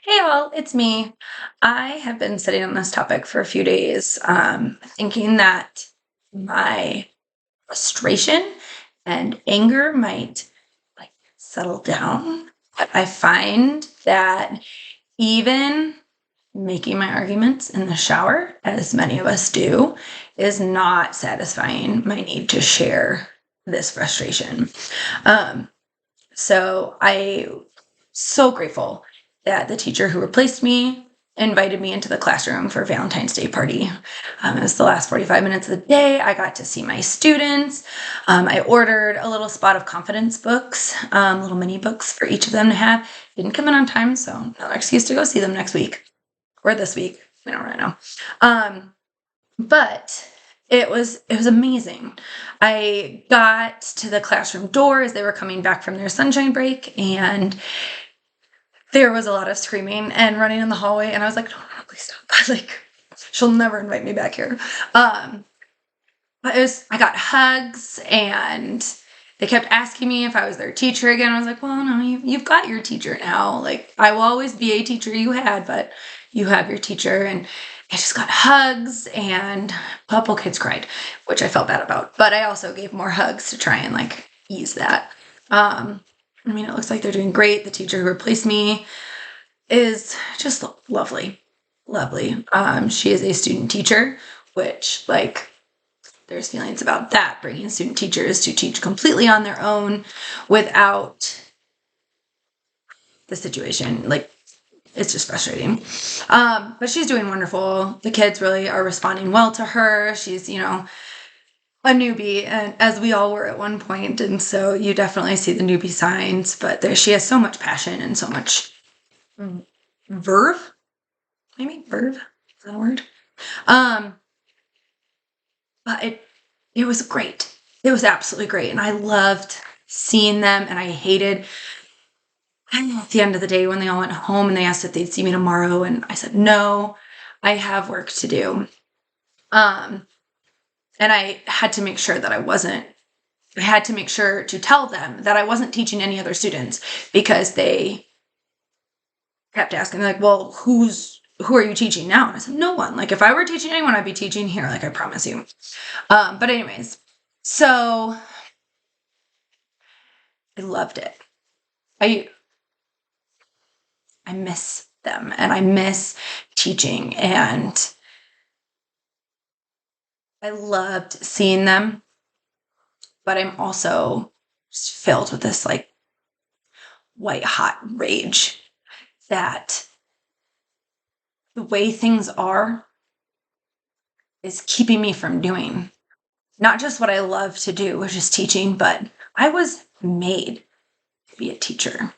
Hey all, it's me. I have been sitting on this topic for a few days, thinking that my frustration and anger might like settle down. But I find that even making my arguments in the shower, as many of us do, is not satisfying my need to share this frustration. Um, so I so grateful that the teacher who replaced me invited me into the classroom for Valentine's Day party. It was the last 45 minutes of the day. I got to see my students. I ordered a little spot of confidence books, little mini books for each of them to have. Didn't come in on time, so no excuse to go see them next week or this week. We don't really know. But it was amazing. I got to the classroom door as they were coming back from their sunshine break, and there was a lot of screaming and running in the hallway, and I was like, no, no, please stop. Like, she'll never invite me back here. Um, but I got hugs, and they kept asking me if I was their teacher again. I was like, well, no, you've got your teacher now. Like, I will always be a teacher you had, but you have your teacher. And I just got hugs, and a couple kids cried, which I felt bad about. But I also gave more hugs to try and like ease that. I mean, it looks like they're doing great. The teacher who replaced me is just lovely, lovely. She is a student teacher, which like there's feelings about that, bringing student teachers to teach completely on their own without the situation. Like, it's just frustrating. But she's doing wonderful. The kids really are responding well to her. She's, a newbie, and as we all were at one point, and so you definitely see the newbie signs. But she has so much passion and so much verve. Maybe verve is that a word? Um, but it was great. It was absolutely great, and I loved seeing them. And I hated at the end of the day when they all went home and they asked if they'd see me tomorrow, and I said no, I have work to do. Um, and I had to make sure that I had to make sure to tell them that I wasn't teaching any other students, because they kept asking, like, well, who are you teaching now? And I said, no one. Like, if I were teaching anyone, I'd be teaching here. Like, I promise you. But anyways, so I loved it. I I miss them, and I miss teaching, and I loved seeing them, but I'm also just filled with this like white hot rage that the way things are is keeping me from doing not just what I love to do, which is teaching, but I was made to be a teacher.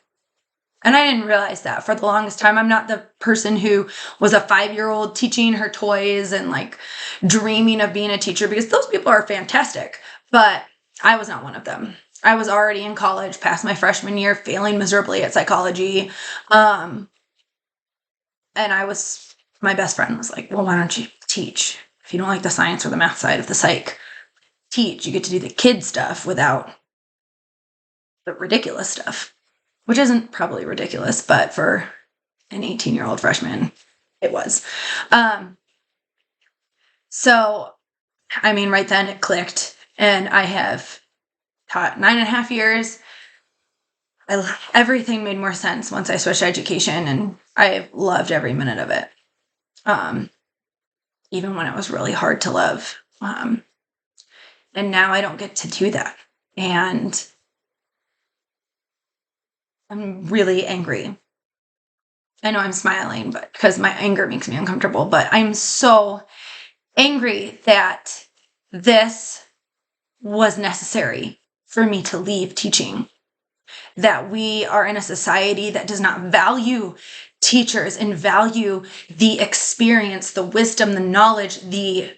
And I didn't realize that for the longest time. I'm not the person who was a 5-year-old teaching her toys and like dreaming of being a teacher, because those people are fantastic. But I was not one of them. I was already in college, past my freshman year, failing miserably at psychology. Um, and my best friend was like, well, why don't you teach? If you don't like the science or the math side of the psych, teach. You get to do the kid stuff without the ridiculous stuff, which isn't probably ridiculous, but for an 18-year-old freshman, it was. Um, so, I mean, right then it clicked, and I have taught 9.5 years. Everything made more sense once I switched education, and I loved every minute of it. Um, Even when it was really hard to love. And now I don't get to do that. And I'm really angry. I know I'm smiling, but because my anger makes me uncomfortable, but I'm so angry that this was necessary for me to leave teaching. That we are in a society that does not value teachers and value the experience, the wisdom, the knowledge, the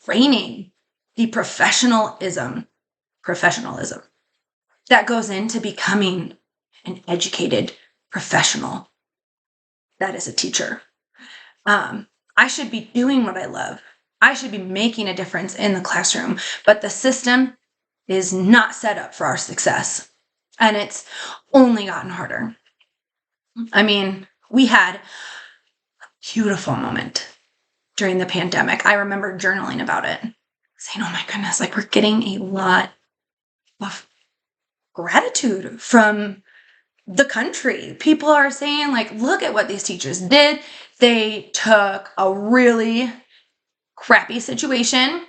training, the professionalism that goes into becoming an educated professional that is a teacher. I should be doing what I love. I should be making a difference in the classroom, but the system is not set up for our success. And it's only gotten harder. I mean, We had a beautiful moment during the pandemic. I remember journaling about it, saying, oh my goodness, like we're getting a lot of gratitude from the country. People are saying, like, look at what these teachers did. They took a really crappy situation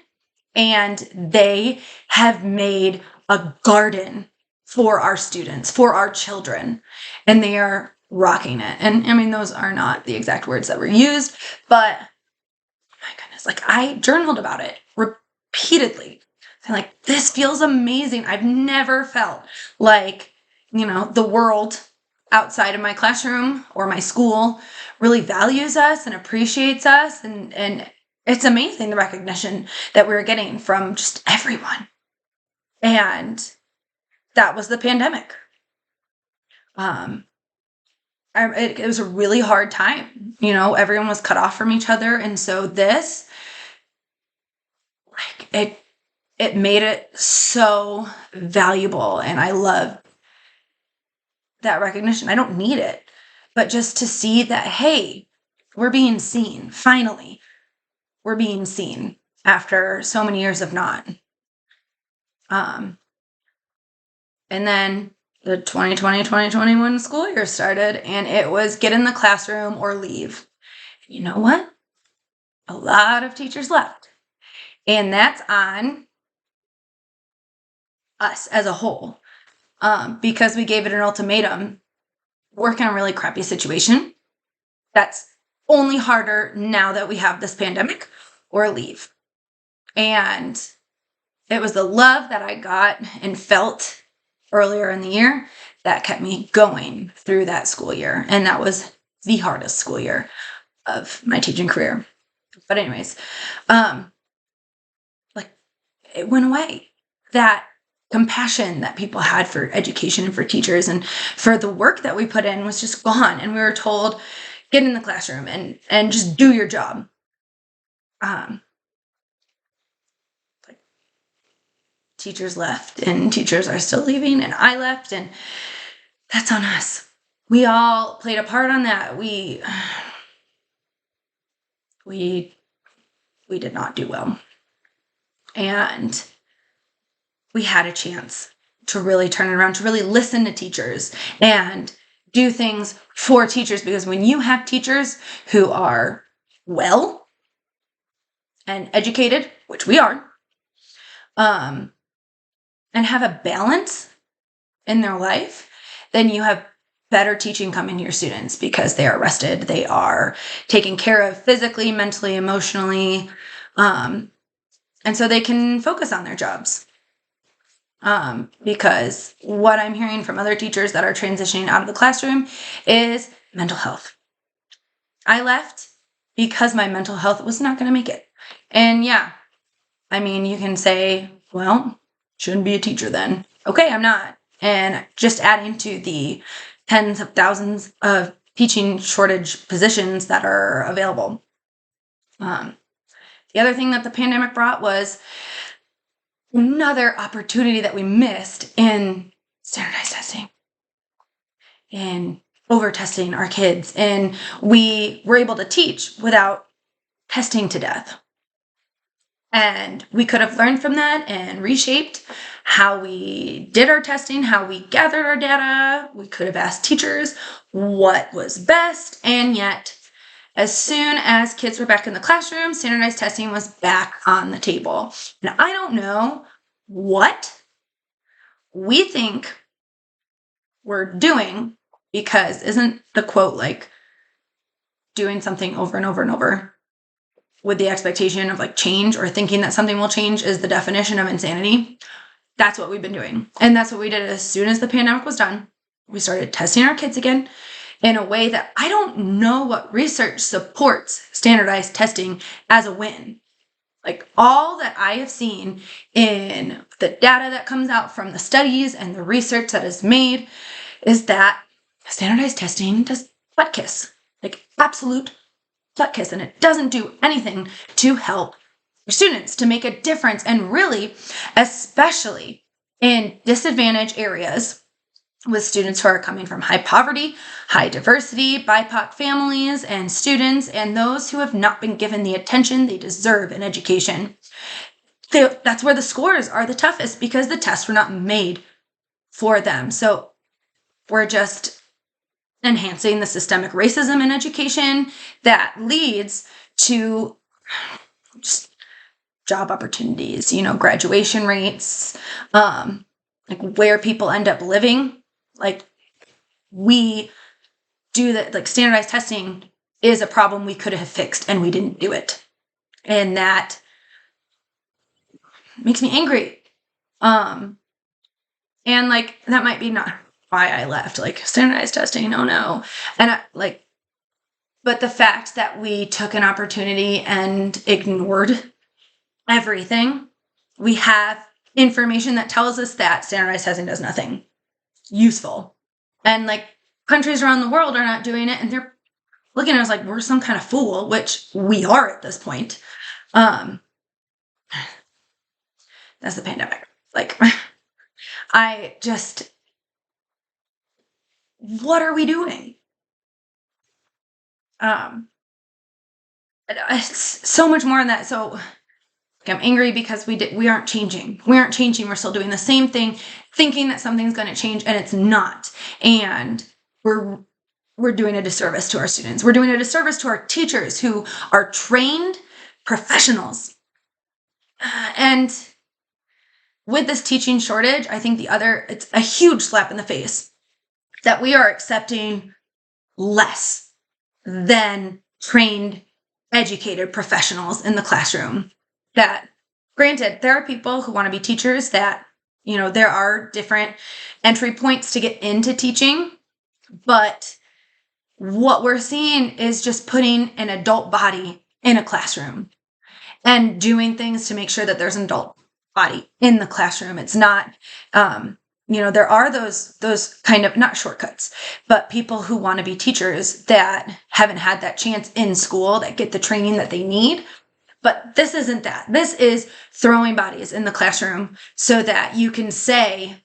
and they have made a garden for our students, for our children, and they are rocking it. And I mean, those are not the exact words that were used, but oh my goodness, like I journaled about it repeatedly. And like, this feels amazing. I've never felt like, the world outside of my classroom or my school really values us and appreciates us. And it's amazing the recognition that we're getting from just everyone. And that was the pandemic. It was a really hard time. Everyone was cut off from each other. And so this, like, it made it so valuable. And I love that recognition. I don't need it, but just to see that, hey, we're being seen. Finally, we're being seen after so many years of not. And then the 2020-2021 school year started, and it was get in the classroom or leave. You know what? A lot of teachers left. And that's on us as a whole, because we gave it an ultimatum. Work in a really crappy situation. That's only harder now that we have this pandemic, or leave. And it was the love that I got and felt earlier in the year that kept me going through that school year. And that was the hardest school year of my teaching career. But anyways, like it went away. That compassion that people had for education and for teachers and for the work that we put in was just gone. And we were told, get in the classroom and just do your job. Teachers left and teachers are still leaving, and I left, and that's on us. We all played a part on that. We did not do well. And we had a chance to really turn it around, to really listen to teachers and do things for teachers, because when you have teachers who are well and educated, which we are, and have a balance in their life, then you have better teaching coming to your students because they are rested, they are taken care of physically, mentally, emotionally, and so they can focus on their jobs. Because what I'm hearing from other teachers that are transitioning out of the classroom is mental health. I left because my mental health was not going to make it. And yeah, I mean, you can say, well, shouldn't be a teacher then. Okay, I'm not. And just adding to the tens of thousands of teaching shortage positions that are available. The other thing that the pandemic brought was another opportunity that we missed in standardized testing and over testing our kids. And we were able to teach without testing to death. And we could have learned from that and reshaped how we did our testing, how we gathered our data. We could have asked teachers what was best. And yet, as soon as kids were back in the classroom, standardized testing was back on the table. And I don't know what we think we're doing, because isn't the quote like doing something over and over and over with the expectation of like change, or thinking that something will change, is the definition of insanity? That's what we've been doing. And that's what we did as soon as the pandemic was done. We started testing our kids again in a way that I don't know what research supports standardized testing as a win. Like all that I have seen in the data that comes out from the studies and the research that is made is that standardized testing does butt kiss, like absolute butt kiss, and it doesn't do anything to help your students, to make a difference. And really, especially in disadvantaged areas with students who are coming from high poverty, high diversity, BIPOC families, and students, and those who have not been given the attention they deserve in education. That's where the scores are the toughest because the tests were not made for them. So we're just enhancing the systemic racism in education that leads to just job opportunities, graduation rates, like where people end up living. Like we do that, like standardized testing is a problem we could have fixed and we didn't do it. And that makes me angry. And like, that might be not why I left, like standardized testing. Oh no. And but the fact that we took an opportunity and ignored everything, we have information that tells us that standardized testing does nothing useful. And like countries around the world are not doing it and they're looking at us like we're some kind of fool, which we are at this point. That's the pandemic. Like what are we doing? It's so much more than that. So I'm angry because we aren't changing. We're still doing the same thing, thinking that something's going to change, and it's not. And we're doing a disservice to our students. We're doing a disservice to our teachers who are trained professionals. And with this teaching shortage, I think it's a huge slap in the face that we are accepting less than trained, educated professionals in the classroom. That, granted, there are people who want to be teachers that, there are different entry points to get into teaching, but what we're seeing is just putting an adult body in a classroom and doing things to make sure that there's an adult body in the classroom. It's not, there are those kind of, not shortcuts, but people who want to be teachers that haven't had that chance in school, that get the training that they need. But this isn't that. This is throwing bodies in the classroom so that you can say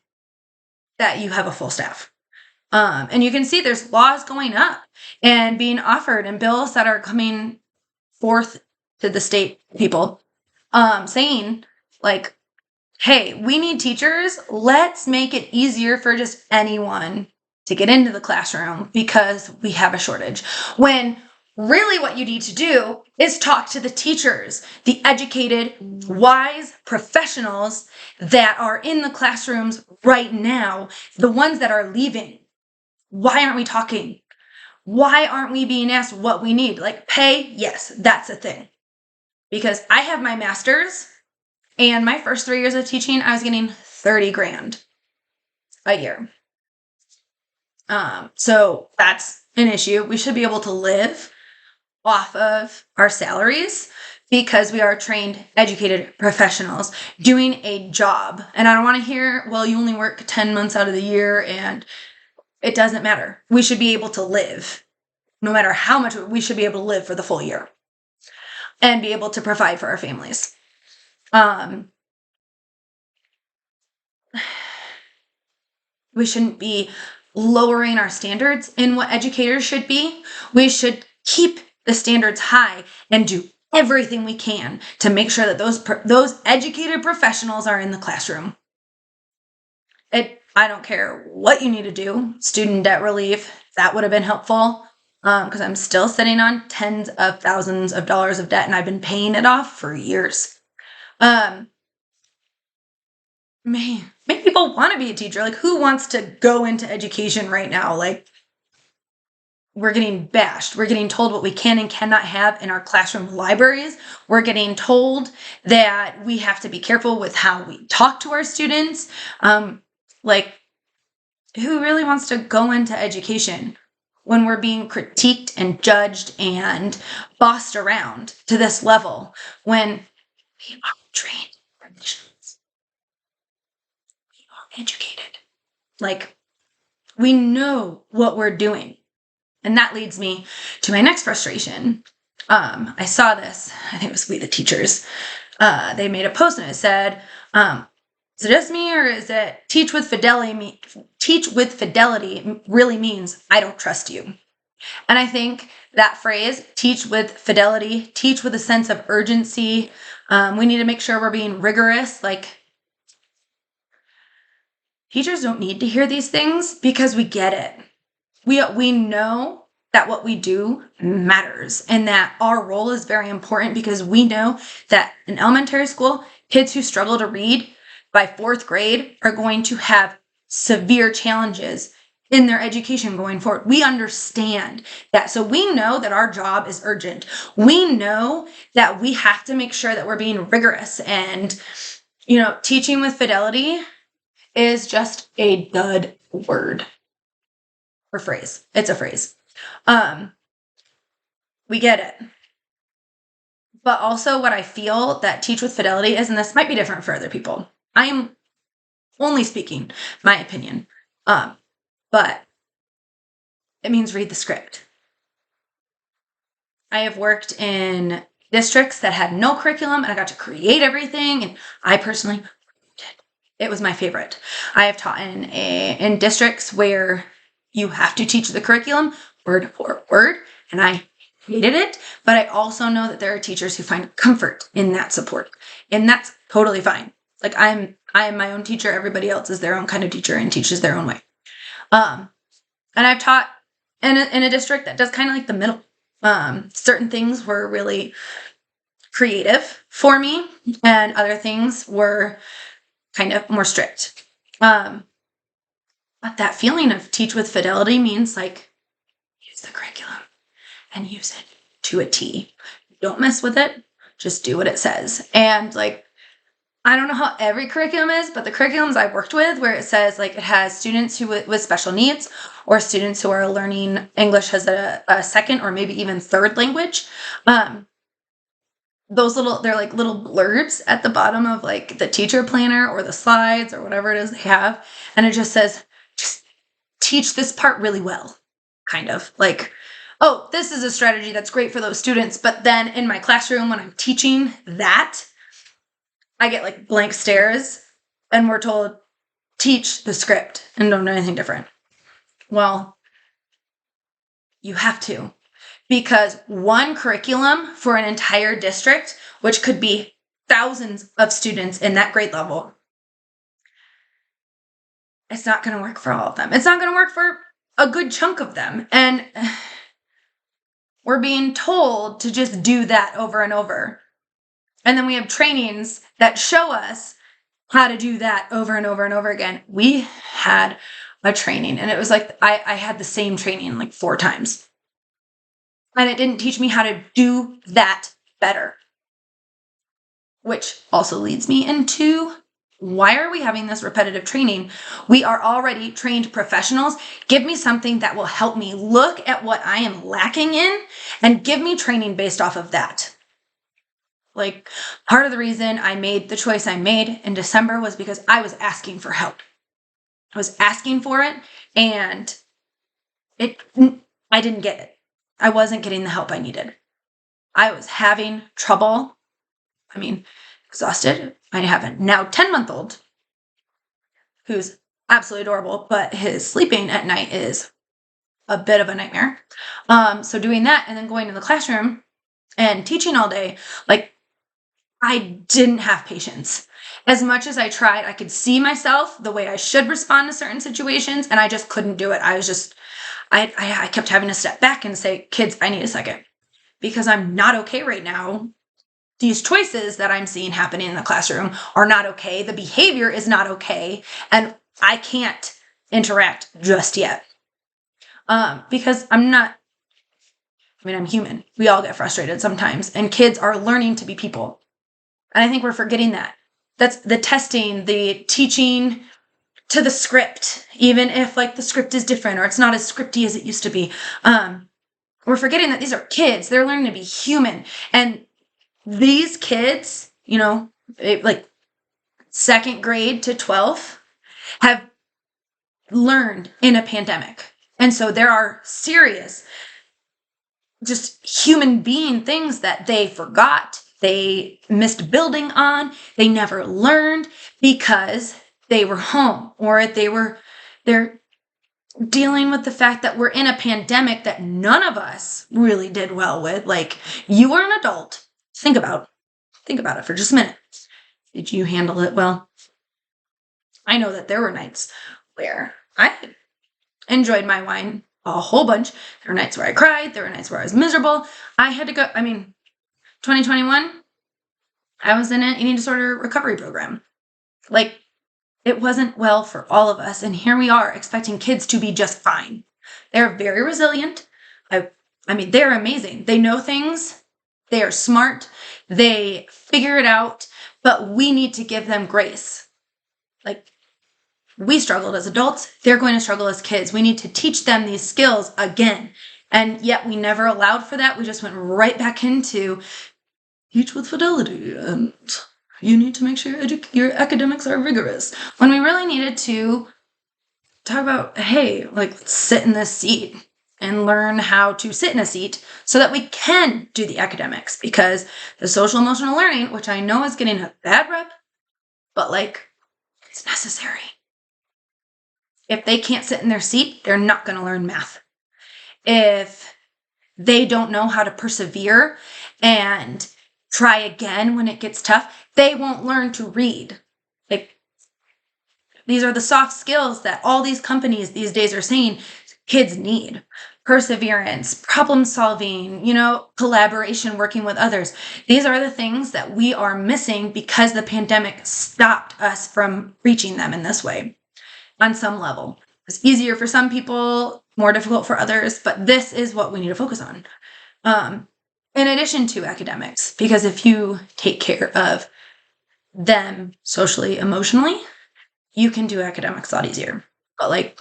that you have a full staff. And you can see there's laws going up and being offered and bills that are coming forth to the state people, saying like, hey, we need teachers. Let's make it easier for just anyone to get into the classroom because we have a shortage. When really what you need to do is talk to the teachers, the educated, wise professionals that are in the classrooms right now, the ones that are leaving. Why aren't we talking? Why aren't we being asked what we need? Like pay? Yes, that's a thing. Because I have my master's and my first 3 years of teaching, I was getting $30,000 a year. So that's an issue. We should be able to live off of our salaries because we are trained, educated professionals doing a job. And I don't want to hear, well, you only work 10 months out of the year and it doesn't matter. We should be able to live. No matter how much, we should be able to live for the full year and be able to provide for our families. We shouldn't be lowering our standards in what educators should be. We should keep the standards high and do everything we can to make sure that those educated professionals are in the classroom. I don't care what you need to do. Student debt relief, that would have been helpful because I'm still sitting on tens of thousands of dollars of debt and I've been paying it off for years. Make people want to be a teacher. Like, who wants to go into education right now? Like, we're getting bashed. We're getting told what we can and cannot have in our classroom libraries. We're getting told that we have to be careful with how we talk to our students. Like, who really wants to go into education when we're being critiqued and judged and bossed around to this level when we are trained professionals? We are educated. Like, we know what we're doing. And that leads me to my next frustration. I saw this, I think it was We the Teachers. They made a post and it said, Is it just me, or is it teach with fidelity? Teach with fidelity really means I don't trust you. And I think that phrase, teach with fidelity, teach with a sense of urgency. We need to make sure we're being rigorous. Like, teachers don't need to hear these things because we get it. We know that what we do matters and that our role is very important, because we know that in elementary school, kids who struggle to read by 4th grade are going to have severe challenges in their education going forward. We understand that. So we know that our job is urgent. We know that we have to make sure that we're being rigorous, and, teaching with fidelity is just a dud word or phrase. It's a phrase. We get it. But also what I feel that teach with fidelity is, and this might be different for other people, I am only speaking my opinion, but it means read the script. I have worked in districts that had no curriculum, and I got to create everything, and I personally, it was my favorite. I have taught in districts where you have to teach the curriculum word for word, and I hated it, but I also know that there are teachers who find comfort in that support, and that's totally fine. Like, I am my own teacher. Everybody else is their own kind of teacher and teaches their own way. And I've taught in a district that does kind of like the middle. Certain things were really creative for me, and other things were kind of more strict. But that feeling of teach with fidelity means, like, use the curriculum and use it to a T. Don't mess with it. Just do what it says. And, like, I don't know how every curriculum is, but the curriculums I've worked with, where it says, like, it has students who with special needs, or students who are learning English as a second or maybe even third language, they're like little blurbs at the bottom of, like, the teacher planner or the slides or whatever it is they have. And it just says, just teach this part really well, kind of like, oh, this is a strategy that's great for those students. But then in my classroom, when I'm teaching that, I get, like, blank stares, and we're told, teach the script and don't do anything different. Well, you have to, because one curriculum for an entire district, which could be thousands of students in that grade level, it's not going to work for all of them. It's not going to work for a good chunk of them. And we're being told to just do that over and over. And then we have trainings that show us how to do that over and over and over again. We had a training, and it was like I had the same training like 4 times. And it didn't teach me how to do that better. Which also leads me into, why are we having this repetitive training? We are already trained professionals. Give me something that will help me look at what I am lacking in and give me training based off of that. Like, part of the reason I made the choice I made in December was because I was asking for help. I was asking for it, and I didn't get it. I wasn't getting the help I needed. I was having trouble. Exhausted. I have a now 10-month-old who's absolutely adorable, but his sleeping at night is a bit of a nightmare. So doing that and then going to the classroom and teaching all day, like, I didn't have patience. As much as I tried, I could see myself the way I should respond to certain situations, and I just couldn't do it. I kept having to step back and say, kids, I need a second, because I'm not okay right now. These choices that I'm seeing happening in the classroom are not okay. The behavior is not okay, and I can't interact just yet. Because I'm human. We all get frustrated sometimes, and kids are learning to be people. And I think we're forgetting that. That's the testing, the teaching to the script, even if, like, the script is different or it's not as scripty as it used to be. We're forgetting that these are kids. They're learning to be human. And these kids, like 2nd grade to 12th, have learned in a pandemic. And so there are serious, just human being things that they forgot they missed building on, they never learned because they were home, or they're dealing with the fact that we're in a pandemic that none of us really did well with. Like, you are an adult. Think about it for just a minute. Did you handle it well? I know that there were nights where I enjoyed my wine a whole bunch. There were nights where I cried. There were nights where I was miserable. I had to go, 2021, I was in an eating disorder recovery program. Like, it wasn't well for all of us. And here we are expecting kids to be just fine. They're very resilient. They're amazing. They know things. They are smart. They figure it out. But we need to give them grace. Like, we struggled as adults. They're going to struggle as kids. We need to teach them these skills again. And yet we never allowed for that. We just went right back into teach with fidelity, and you need to make sure your academics are rigorous. When we really needed to talk about, hey, like, let's sit in this seat and learn how to sit in a seat so that we can do the academics. Because the social emotional learning, which I know is getting a bad rep, but like, it's necessary. If they can't sit in their seat, they're not going to learn math. If they don't know how to persevere and try again when it gets tough, they won't learn to read. Like, these are the soft skills that all these companies these days are saying kids need. Perseverance, problem solving, collaboration, working with others. These are the things that we are missing because the pandemic stopped us from reaching them in this way on some level. It's easier for some people, more difficult for others, but this is what we need to focus on. In addition to academics, because if you take care of them socially, emotionally, you can do academics a lot easier. But like,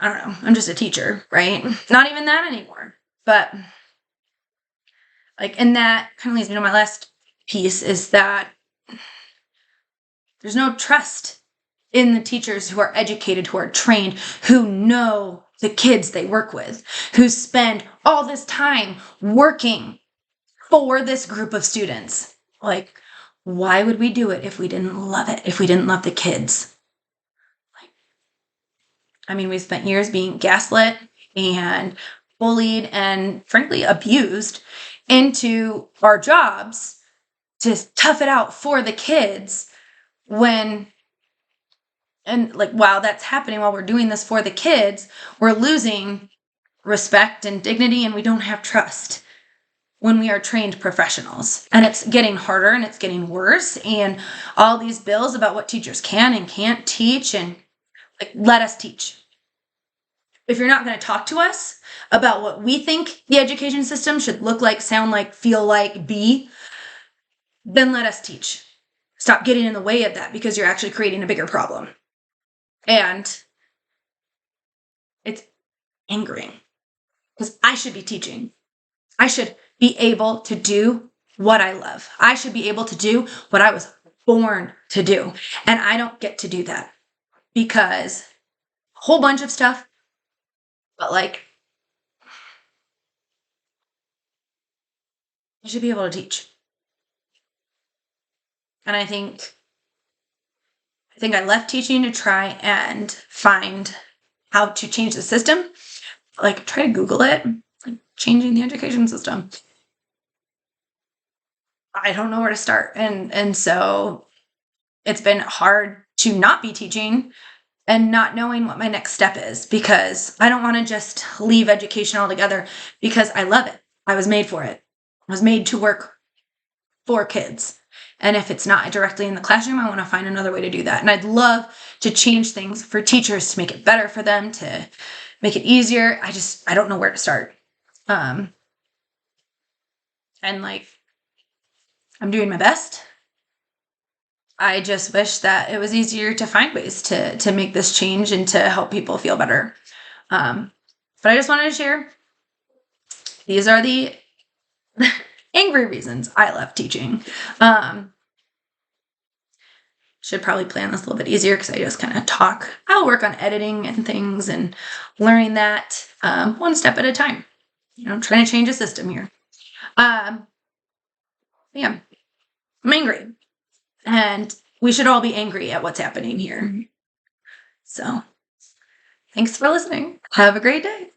I don't know, I'm just a teacher, right? Not even that anymore. But like, and that kind of leads me to my last piece, is that there's no trust in the teachers who are educated, who are trained, who know the kids they work with, who spend all this time working for this group of students. Like, why would we do it if we didn't love it, if we didn't love the kids? We spent years being gaslit and bullied and frankly abused into our jobs to tough it out for the kids while that's happening, while we're doing this for the kids, we're losing respect and dignity, and we don't have trust when we are trained professionals. And it's getting harder and it's getting worse. And all these bills about what teachers can and can't teach, and let us teach. If you're not going to talk to us about what we think the education system should look like, sound like, feel like, be, then let us teach. Stop getting in the way of that, because you're actually creating a bigger problem. And it's angering, because I should be teaching. I should be able to do what I love. I should be able to do what I was born to do. And I don't get to do that because a whole bunch of stuff, but I should be able to teach. And I think I left teaching to try and find how to change the system. Try to Google it, changing the education system. I don't know where to start. And so it's been hard to not be teaching and not knowing what my next step is, because I don't want to just leave education altogether, because I love it. I was made for it. I was made to work for kids. And if it's not directly in the classroom, I want to find another way to do that. And I'd love to change things for teachers, to make it better for them, to make it easier. I don't know where to start. And I'm doing my best. I just wish that it was easier to find ways to make this change and to help people feel better. But I just wanted to share, these are the angry reasons I left teaching. Should probably plan this a little bit easier, because I just kind of talk. I'll work on editing and things and learning that one step at a time. Trying to change a system here. Um, yeah, I'm angry. And we should all be angry at what's happening here. So thanks for listening. Have a great day.